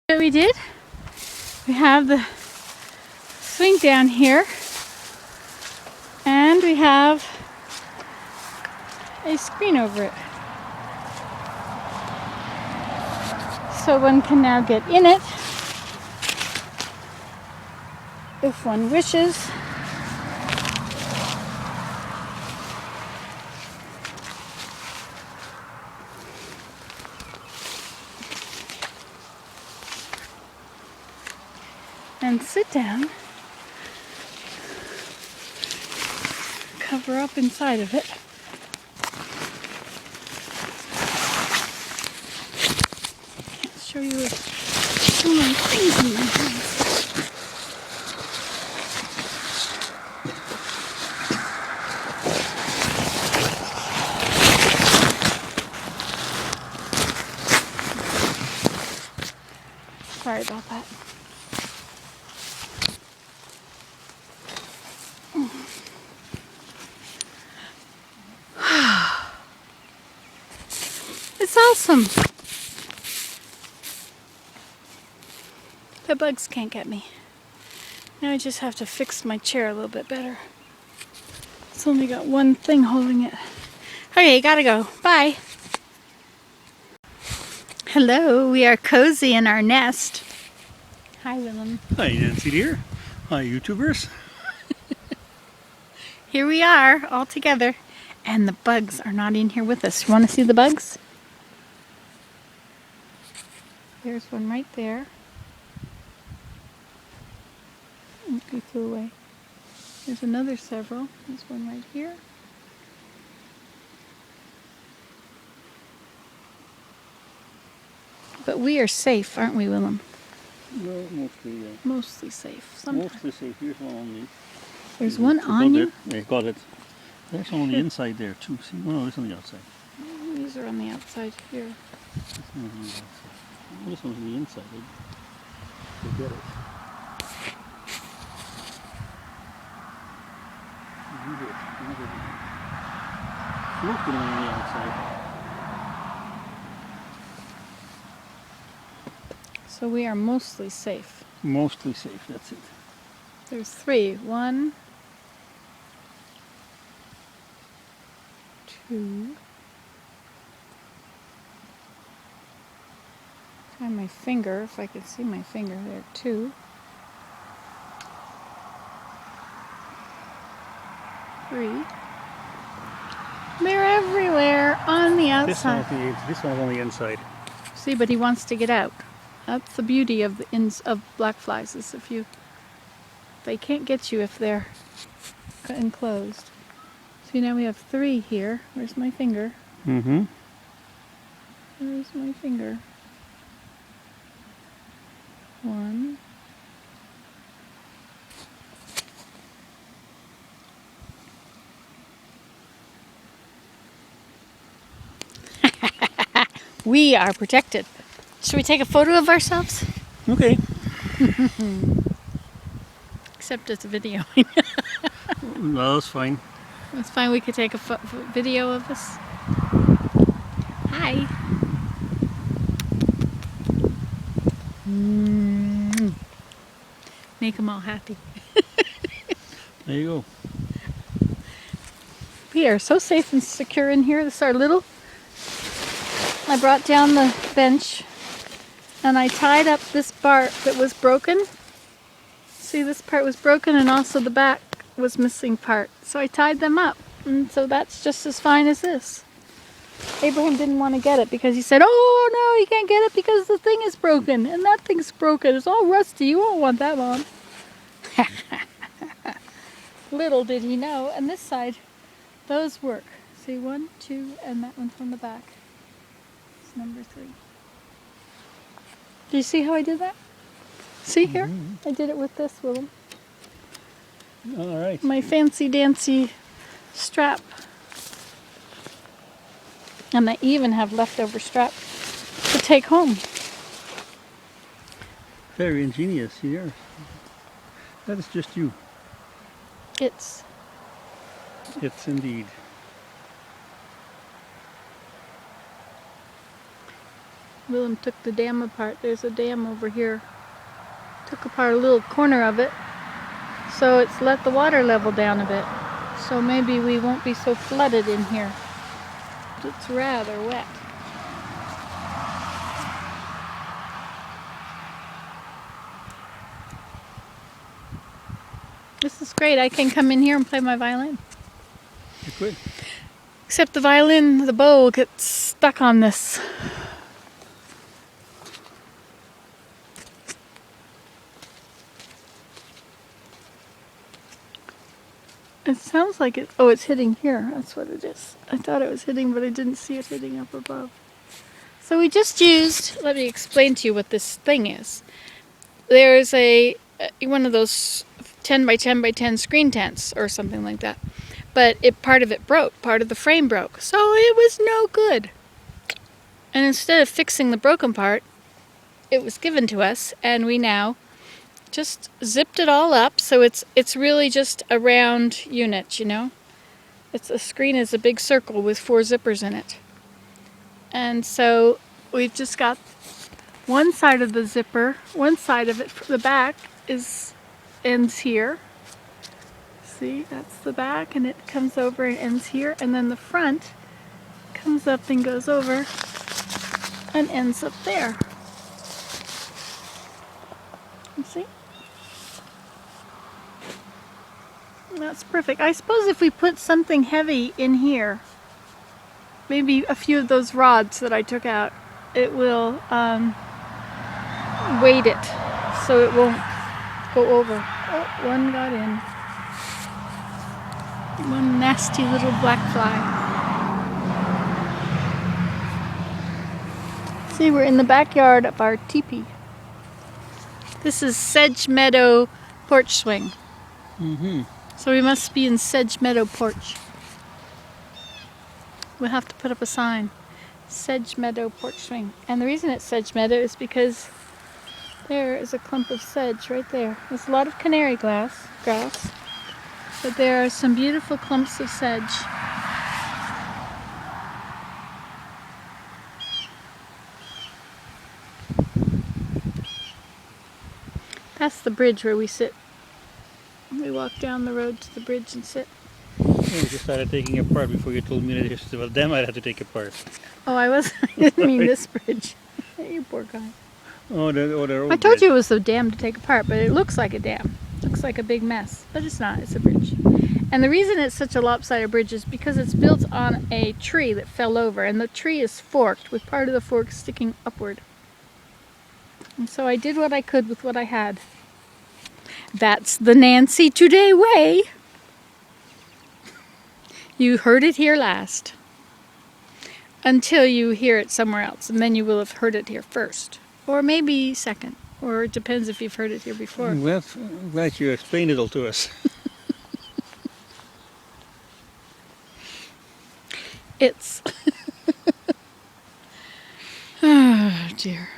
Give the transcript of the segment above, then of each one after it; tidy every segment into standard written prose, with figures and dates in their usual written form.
What we did, we have the swing down here, and we have a screen over it. So one can now get in it if one wishes. And sit down, cover up inside of it. Can't show you with so many things in my hands. Sorry about that. It's awesome. The bugs can't get me. Now I just have to fix my chair a little bit better. It's only got one thing holding it. Okay, gotta go. Bye. Hello, we are cozy in our nest. Hi, Willem. Hi, Nancy dear. Hi, YouTubers. Here we are, all together. And the bugs are not in here with us. You want to see the bugs? There's one right there. He flew away. There's another several. There's one right here. But we are safe, aren't we, Willem? Well, mostly, yeah. Mostly safe. Sometimes. Mostly safe. Here's one on me. There's one on you? Yeah, got it. There's one on the inside there, too. See? Oh, no, this on the outside. These are on the outside here. This one's on the outside. Oh, this one's on the inside. Forget it. Floating on the outside. So we are mostly safe. Mostly safe, that's it. There's three. 1, 2. Try my finger, if I could see my finger there. 2. 3. They're everywhere on the outside. This one's on the inside. See, but he wants to get out. That's the beauty of of black flies, is they can't get you if they're enclosed. See, now we have 3 here. Where's my finger? Mm-hmm. Where's my finger? 1. We are protected. Should we take a photo of ourselves? Okay. Except it's a video. No, that's fine. It's fine, we could take a video of us. Hi. Make them all happy. There you go. We are so safe and secure in here. This is our little... I brought down the bench and I tied up this part that was broken. See, this part was broken and also the back was missing part. So I tied them up, and so that's just as fine as this. Abraham didn't want to get it because he said, oh no, you can't get it because the thing is broken and that thing's broken. It's all rusty. You won't want that, Mom. Little did he know. And this side, those work. See, 1, 2, and that one from the back. It's number 3. Do you see how I did that? See here? I did it with this, Willem. All right. My fancy dancy strap. And I even have leftover strap to take home. Very ingenious here. That is just you. It's indeed. Willem took the dam apart. There's a dam over here. Took apart a little corner of it. So it's let the water level down a bit. So maybe we won't be so flooded in here. It's rather wet. This is great. I can come in here and play my violin. You could. Except the violin, the bow gets stuck on this. It sounds like it. Oh, it's hitting here. That's what it is. I thought it was hitting, but I didn't see it hitting up above. So we just used, let me explain to you what this thing is. There's one of those 10 by 10 by 10 screen tents or something like that. But part of it broke, part of the frame broke. So it was no good. And instead of fixing the broken part, it was given to us, and we now just zipped it all up. So it's really just a round unit, you know. A screen is a big circle with 4 zippers in it. And so we've just got one side of the zipper, one side of it, the back ends here. See, that's the back, and it comes over and ends here, and then the front comes up and goes over and ends up there. You see? And that's perfect. I suppose if we put something heavy in here, maybe a few of those rods that I took out, it will weight it so it won't go over. Oh, one got in. One nasty little black fly. See, we're in the backyard of our teepee. This is Sedge Meadow porch swing. So we must be in Sedge Meadow porch. We'll have to put up a sign. Sedge Meadow porch swing. And the reason it's Sedge Meadow is because there is a clump of sedge right there. There's a lot of canary grass, but there are some beautiful clumps of sedge. That's the bridge where we sit. We walk down the road to the bridge and sit. You just started taking apart before you told me that there's a dam I'd have to take apart. Oh, I didn't mean this bridge. You poor guy. Oh, the old I told bridge. you it was a dam to take apart, but it looks like a dam. It looks like a big mess, but it's not. It's a bridge. And the reason it's such a lopsided bridge is because it's built on a tree that fell over, and the tree is forked with part of the fork sticking upward. And so I did what I could with what I had. That's the Nancy Today way. You heard it here last. Until you hear it somewhere else, and then you will have heard it here first. Or maybe second. Or it depends if you've heard it here before. I'm glad you explained it all to us. It's... Oh, dear.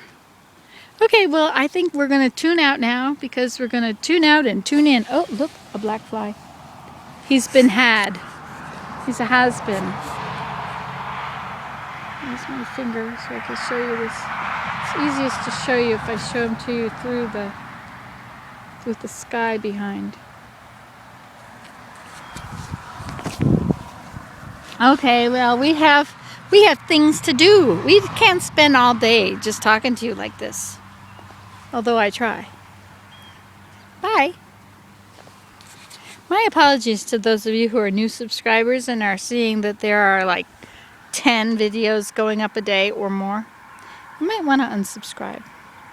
Okay, well, I think we're going to tune out now, because we're going to tune out and tune in. Oh, look, a black fly. He's been had. He's a has-been. There's my finger so I can show you this. It's easiest to show you if I show them to you through with the sky behind. Okay, well, we have things to do. We can't spend all day just talking to you like this. Although I try. Bye. My apologies to those of you who are new subscribers and are seeing that there are like 10 videos going up a day or more. You might want to unsubscribe.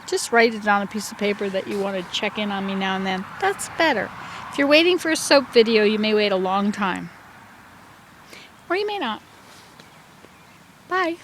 Just write it on a piece of paper that you want to check in on me now and then. That's better. If you're waiting for a soap video, you may wait a long time. Or you may not. Bye.